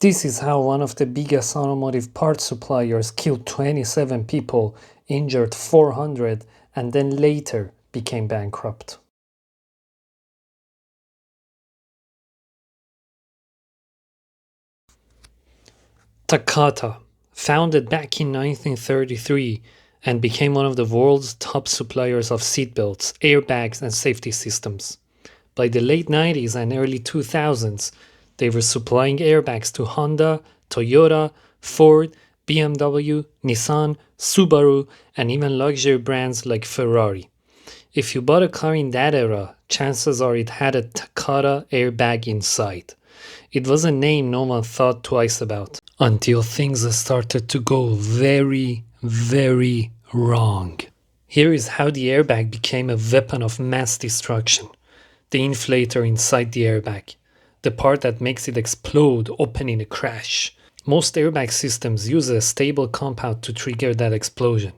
This is how one of the biggest automotive parts suppliers killed 27 people, injured 400, and then later became bankrupt. Takata, founded back in 1933 and became one of the world's top suppliers of seatbelts, airbags, and safety systems. By the late 90s and early 2000s, they were supplying airbags to Honda, Toyota, Ford, BMW, Nissan, Subaru, and even luxury brands like Ferrari. If you bought a car in that era, chances are it had a Takata airbag inside. It was a name no one thought twice about until things started to go very, very wrong. Here is how the airbag became a weapon of mass destruction. The inflator inside the airbag, the part that makes it explode open in a crash. Most airbag systems use a stable compound to trigger that explosion,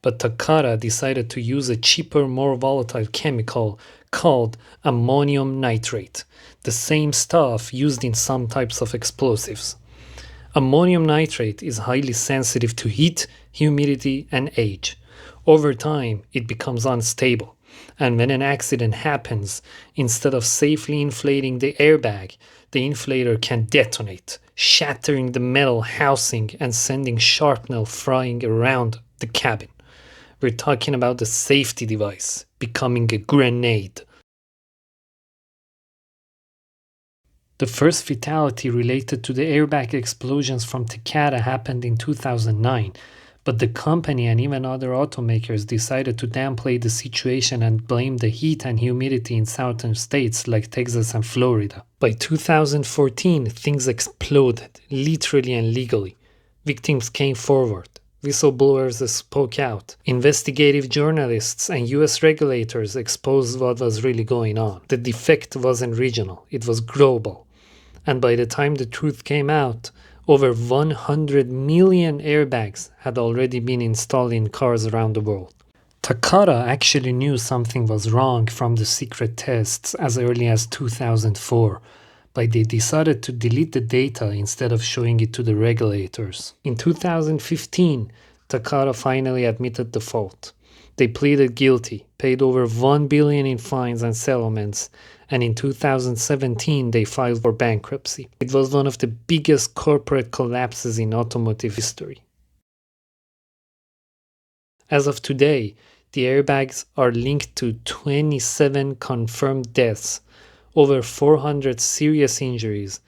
but Takata decided to use a cheaper, more volatile chemical called ammonium nitrate, the same stuff used in some types of explosives. Ammonium nitrate is highly sensitive to heat, humidity, and age. Over time, it becomes unstable, and when an accident happens, instead of safely inflating the airbag, the inflator can detonate, shattering the metal housing and sending shrapnel flying around the cabin. We're talking about the safety device becoming a grenade. The first fatality related to the airbag explosions from Takata happened in 2009, but the company and even other automakers decided to downplay the situation and blame the heat and humidity in southern states like Texas and Florida. By 2014, things exploded, literally and legally. Victims came forward. Whistleblowers spoke out. Investigative journalists and US regulators exposed what was really going on. The defect wasn't regional, it was global. And by the time the truth came out, over 100 million airbags had already been installed in cars around the world. Takata actually knew something was wrong from the secret tests as early as 2004, but they decided to delete the data instead of showing it to the regulators. In 2015, Takata finally admitted the fault. They pleaded guilty, paid over $1 billion in fines and settlements, and in 2017 they filed for bankruptcy. It was one of the biggest corporate collapses in automotive history. As of today, the airbags are linked to 27 confirmed deaths, over 400 serious injuries,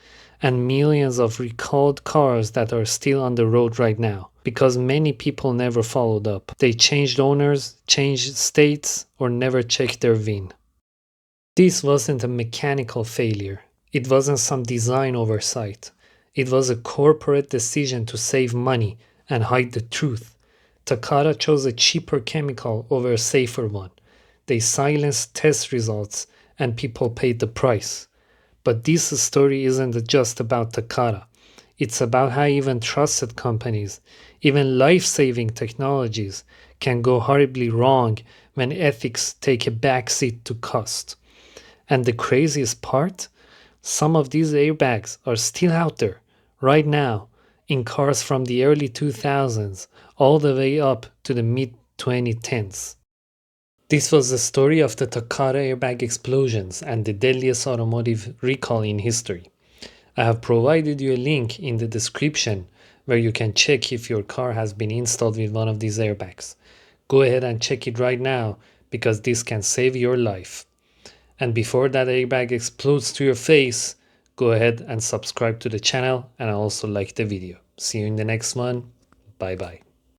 and millions of recalled cars that are still on the road right now, because many people never followed up. They changed owners, changed states, or never checked their VIN. This wasn't a mechanical failure. It wasn't some design oversight. It was a corporate decision to save money and hide the truth. Takata chose a cheaper chemical over a safer one. They silenced test results and people paid the price. But this story isn't just about Takata. It's about how even trusted companies, even life-saving technologies, can go horribly wrong when ethics take a backseat to cost. And the craziest part? Some of these airbags are still out there, right now, in cars from the early 2000s all the way up to the mid-2010s. This was the story of the Takata airbag explosions and the deadliest automotive recall in history. I have provided you a link in the description where you can check if your car has been installed with one of these airbags. Go ahead and check it right now because this can save your life. And before that airbag explodes to your face, go ahead and subscribe to the channel and also like the video. See you in the next one. Bye bye.